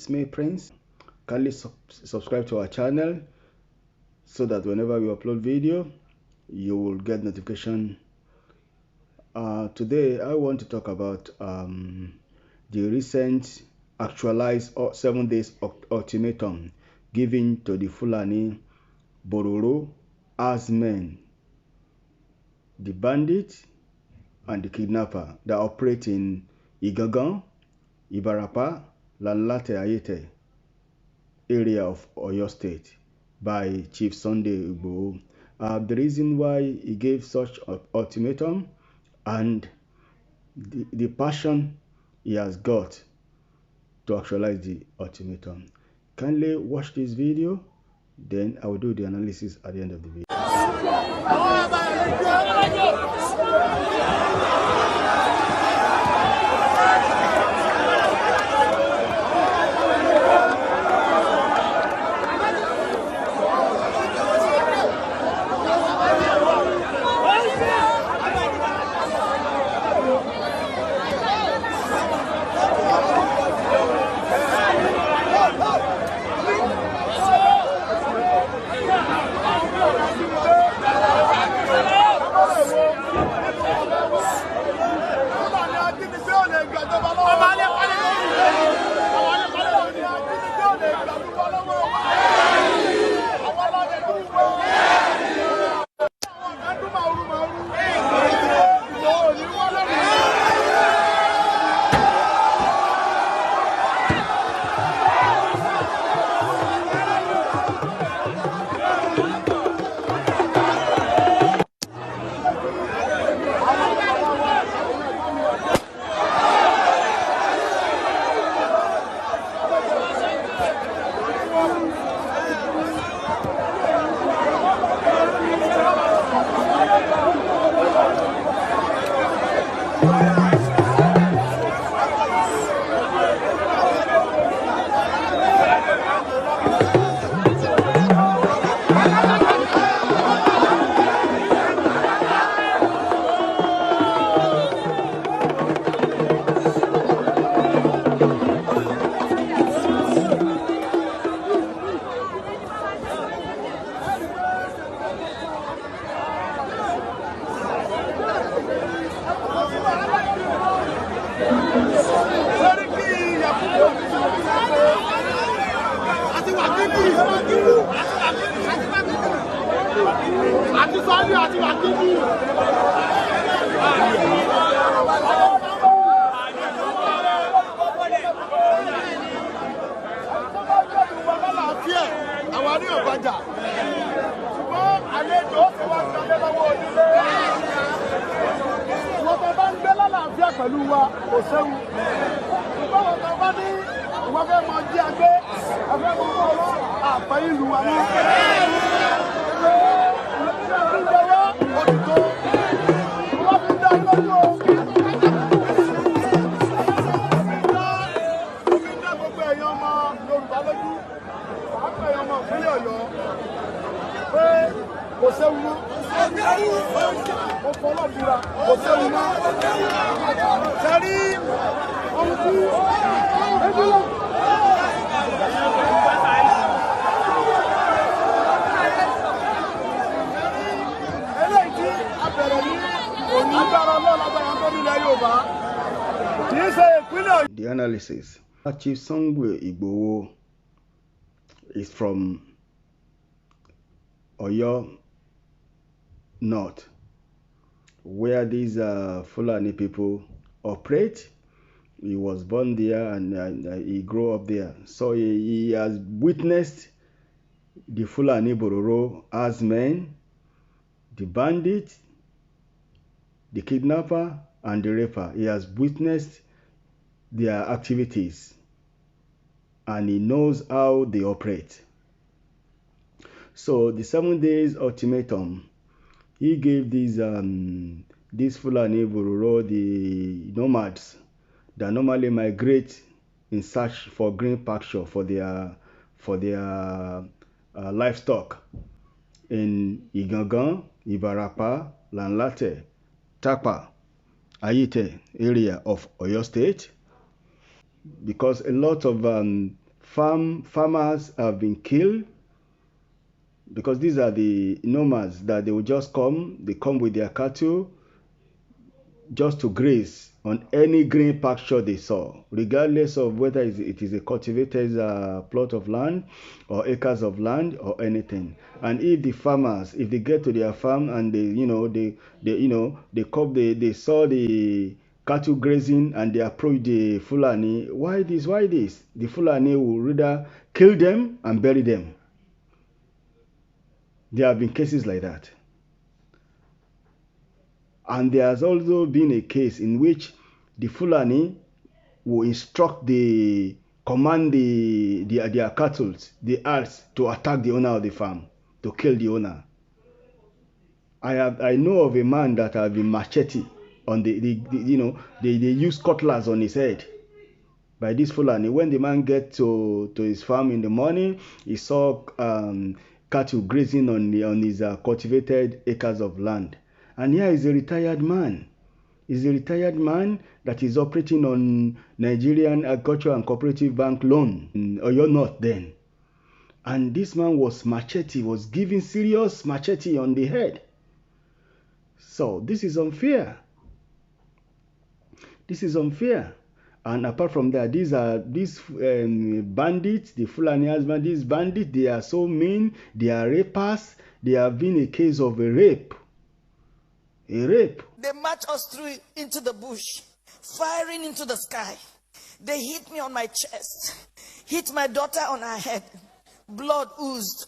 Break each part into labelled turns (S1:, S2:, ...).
S1: It's me, Prince. Kindly subscribe to our channel so that whenever we upload video, you will get notification. Today, I want to talk about the recent actualized 7 days ultimatum given to the Fulani Herdsmen, the bandits and the kidnapper that operate in Igangan, Ibarapa, Ayete area of Oyo State by Chief Sunday Igboho. The reason why he gave such ultimatum and the passion he has got to actualize the ultimatum. Kindly watch this video, then I will do the analysis at the end of the video. The analysis. Chief Sunday Igboho is from Oyo North, where these Fulani people operate. He was born there and he grew up there. So he has witnessed the Fulani Herdsmen, the bandit, the kidnapper, and the raper. He has witnessed their activities and he knows how they operate. So the 7 days ultimatum he gave these Fulani the nomads that normally migrate in search for green pasture for their livestock in Igangan, Ibarapa, Ayete area of Oyo State, because a lot of farmers have been killed, because these are the nomads that they will just come. They come with their cattle just to graze on any green pasture they saw, regardless of whether it is a cultivated plot of land or acres of land or anything. And if the farmers, if they get to their farm and they saw the cattle grazing and they approach the Fulani, why this? The Fulani will rather kill them and bury them. There have been cases like that. And there has also been a case in which the Fulani will command their cattle, the herds, to attack the owner of the farm, to kill the owner. I know of a man that have been machete on they use cutlass on his head by this Fulani. When the man get to his farm in the morning, he saw cattle grazing on his cultivated acres of land. And here is a retired man. He's a retired man that is operating on Nigerian Agricultural and Cooperative Bank loan in Oyo North then. And this man was giving serious machete on the head. So this is unfair. This is unfair. And apart from that, these bandits, the Fulani Herdsmen, these bandits, they are so mean. They are rapers. There have been a case of a rape. They
S2: marched us through into the bush, firing into the sky. They hit me on my chest, hit my daughter on her head. Blood oozed.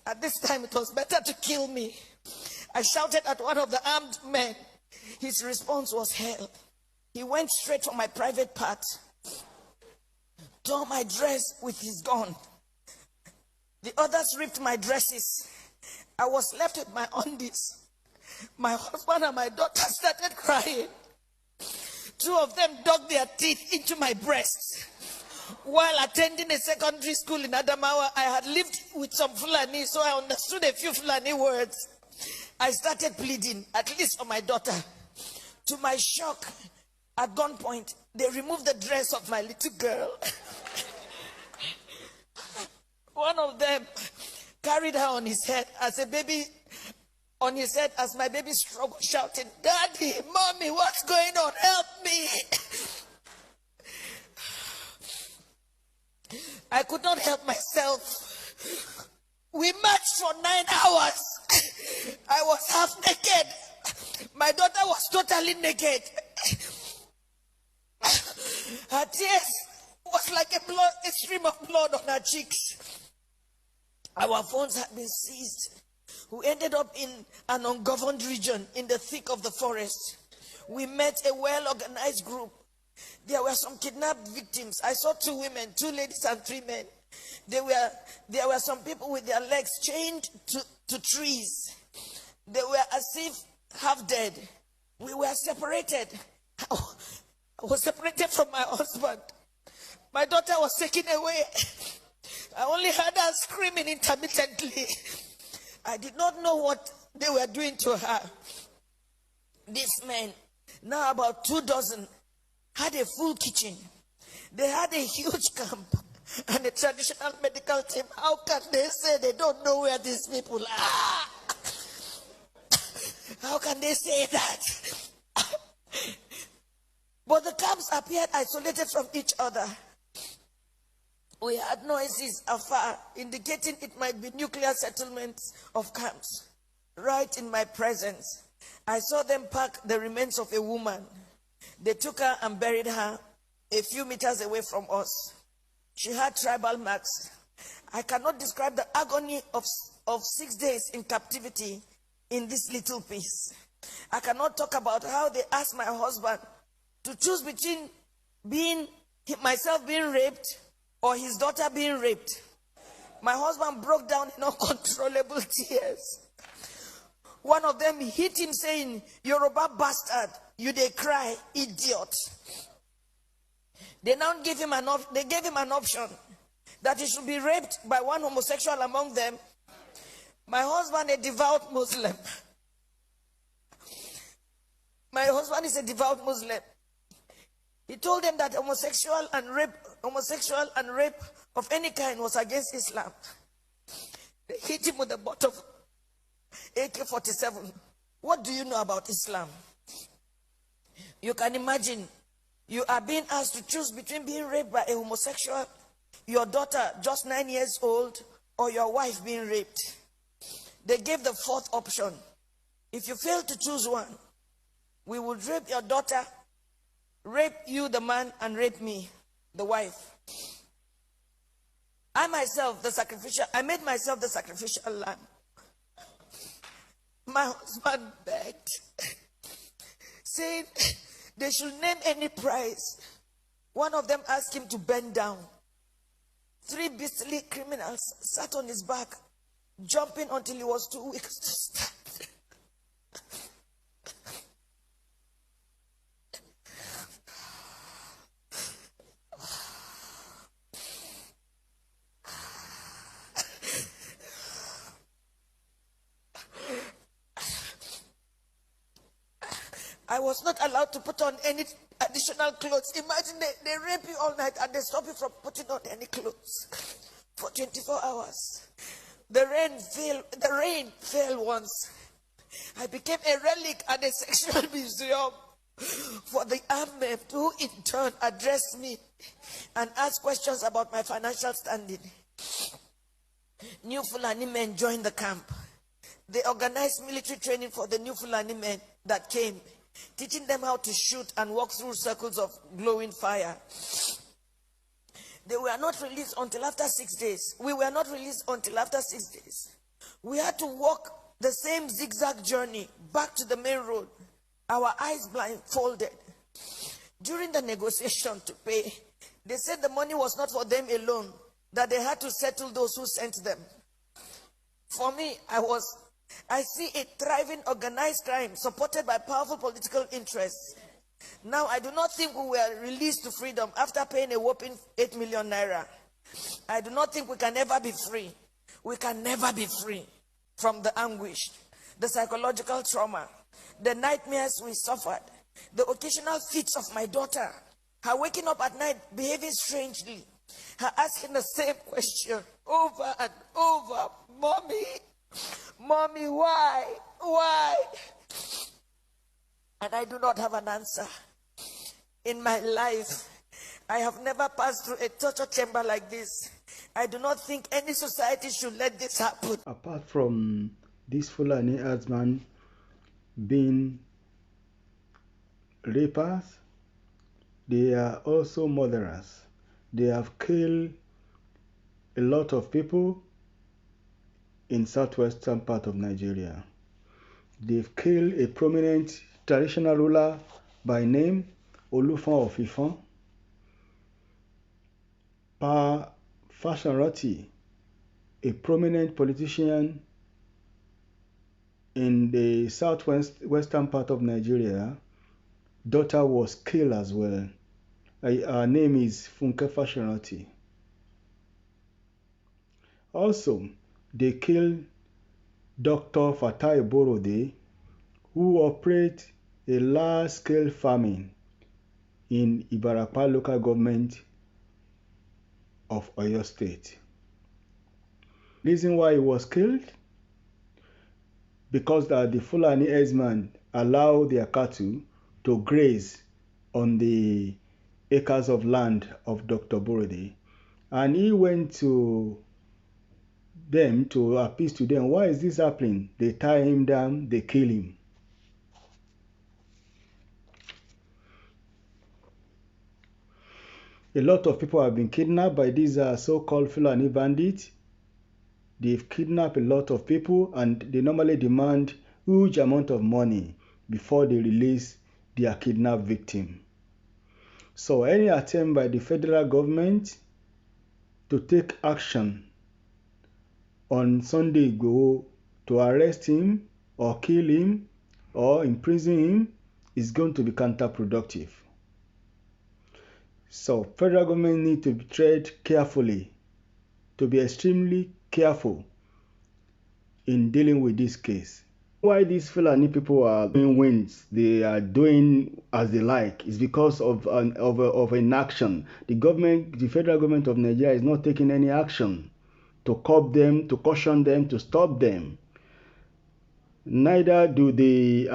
S2: At this time, it was better to kill me. I shouted at one of the armed men. His response was hell. He went straight for my private part, tore my dress with his gun. The others ripped my dresses. I was left with my undies. My husband and my daughter started crying. Two of them dug their teeth into my breasts. While attending a secondary school in Adamawa, I had lived with some Fulani, so I understood a few Fulani words. I started pleading, at least for my daughter. To my shock, at gunpoint, they removed the dress of my little girl. One of them carried her on his head as a baby. On his head as my baby struggled, shouting, "Daddy, Mommy, what's going on? Help me!" I could not help myself. We marched for 9 hours. I was half naked. My daughter was totally naked. Her tears was like a stream of blood on her cheeks. Our phones had been seized. We ended up in an ungoverned region in the thick of the forest. We met a well-organized group. There were some kidnapped victims. I saw 2 women, 2 ladies and 3 men. There were some people with their legs chained to trees. They were as if half dead. We were separated. I was separated from my husband. My daughter was taken away. I only heard her screaming intermittently. I did not know what they were doing to her. These men, now about 2 dozen, had a full kitchen. They had a huge camp and a traditional medical team. How can they say they don't know where these people are? How can they say that? But the camps appeared isolated from each other. We heard noises afar, indicating it might be nuclear settlements of camps. Right in my presence, I saw them pack the remains of a woman. They took her and buried her a few meters away from us. She had tribal marks. I cannot describe the agony of 6 days in captivity in this little piece. I cannot talk about how they asked my husband to choose between myself being raped or his daughter being raped. My husband broke down in uncontrollable tears. One of them hit him saying, "Yoruba bastard, you dey cry, idiot." They now gave him an option that he should be raped by one homosexual among them. My husband, a devout Muslim. My husband is a devout Muslim. He told them that homosexual and rape of any kind was against Islam. They hit him with a butt of AK-47. What do you know about Islam? You can imagine you are being asked to choose between being raped by a homosexual, your daughter just 9 years old, or your wife being raped. They gave the fourth option. If you fail to choose one, we would rape your daughter, rape you, the man, and rape me, the wife. I made myself the sacrificial lamb. My husband begged, saying they should name any price. One of them asked him to bend down. 3 beastly criminals sat on his back, jumping until he was too weak to stand. I was not allowed to put on any additional clothes. Imagine they rape you all night and they stop you from putting on any clothes for 24 hours. The rain fell once. I became a relic at a sexual museum for the armed men, who in turn addressed me and asked questions about my financial standing. New Fulani men joined the camp. They organized military training for the new Fulani men that came, teaching them how to shoot and walk through circles of glowing fire. They were not released until after 6 days. We were not released until after 6 days. We had to walk the same zigzag journey back to the main road, our eyes blindfolded. During the negotiation to pay, they said the money was not for them alone, that they had to settle those who sent them. For me, I see a thriving organized crime supported by powerful political interests. Now, I do not think we were released to freedom after paying a whopping 8 million naira. I do not think we can ever be free. We can never be free from the anguish, the psychological trauma, the nightmares we suffered, the occasional fits of my daughter, her waking up at night behaving strangely, her asking the same question over and over, "Mommy, Mommy, why? Why?" And I do not have an answer. In my life, I have never passed through a torture chamber like this. I do not think any society should let this happen.
S1: Apart from these Fulani Herdsmen being rapers, they are also murderers. They have killed a lot of people in southwestern part of Nigeria. They've killed a prominent traditional ruler by name Olufon of Ifon, Pa Fashanroti, a prominent politician in the southwestern part of Nigeria. Daughter was killed as well. Her name is Funke Fashanroti. Also, they killed Dr. Fatai Borode, who operates a large-scale farming in Ibarapa local government of Oyo State. Reason why he was killed? Because that the Fulani Herdsmen allow their cattle to graze on the acres of land of Dr. Borode, and he went to them to appeal to them. Why is this happening? They tie him down, they kill him. A lot of people have been kidnapped by these so-called Fulani bandits. They've kidnapped a lot of people, and they normally demand huge amount of money before they release their kidnapped victim. So any attempt by the federal government to take action on Sunday Igboho to arrest him or kill him or imprison him is going to be counterproductive. So federal government need to tread carefully, to be extremely careful in dealing with this case. Why these Fulani people are doing wins, they are doing as they like, is because of an action. The government, the federal government of Nigeria is not taking any action to curb them, to caution them, to stop them. Neither do the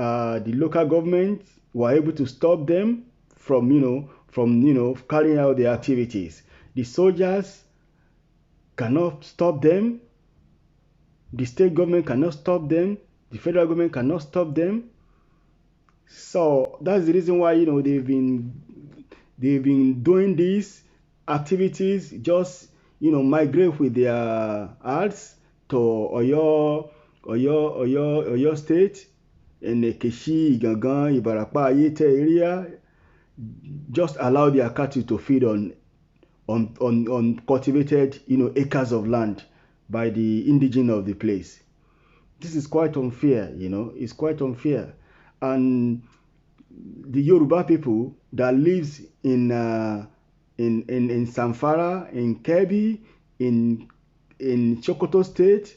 S1: local government were able to stop them from carrying out their activities. The soldiers cannot stop them. The state government cannot stop them. The federal government cannot stop them. So that's the reason why they've been doing these activities, just migrate with their herds to Oyo State, and Keshi, Igangan, Ibarapa, Ayete area. Just allow their cattle to feed on cultivated acres of land by the indigenous of the place. This is quite unfair, it's quite unfair. And the Yoruba people that lives in Zamfara, in Kebbi, in Sokoto State,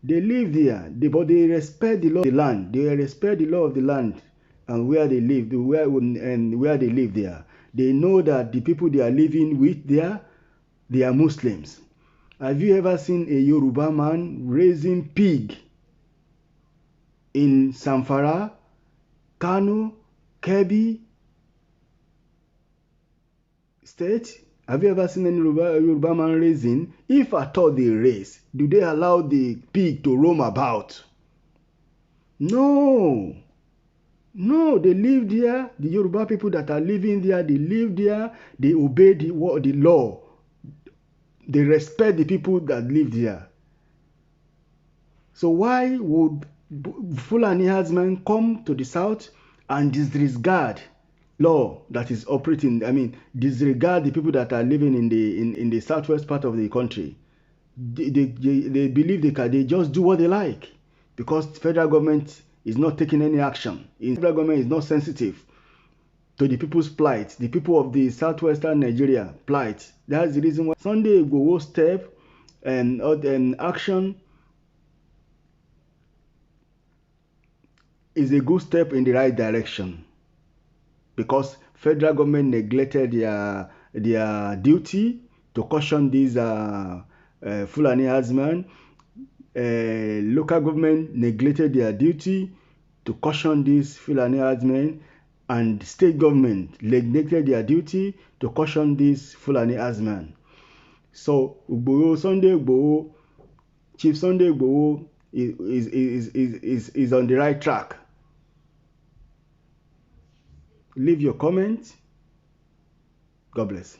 S1: they live there, but they respect the law of the land. They respect the law of the land and where they live, where they live there. They know that the people they are living with there, they are Muslims. Have you ever seen a Yoruba man raising pig in Zamfara, Kano, Kebbi State? Have you ever seen any Yoruba man raising? If at all they raise, do they allow the pig to roam about? No. No, they live there. The Yoruba people that are living there, they live there. They obey the law. They respect the people that live there. So why would Fulani Herdsmen come to the south and disregard law that is operating? Disregard the people that are living in the southwest part of the country. They believe they just do what they like, because the federal government is not taking any action. The federal government is not sensitive to the people's plight, the people of the southwestern Nigeria plight. That's the reason why Sunday Igboho step and action is a good step in the right direction, because federal government neglected their duty to caution these Fulani herdsmen. Local government neglected their duty to caution these Fulani herdsmen, and state government neglected their duty to caution these Fulani herdsmen. So Sunday Igboho, Chief Sunday Igboho is on the right track. Leave your comment. God bless.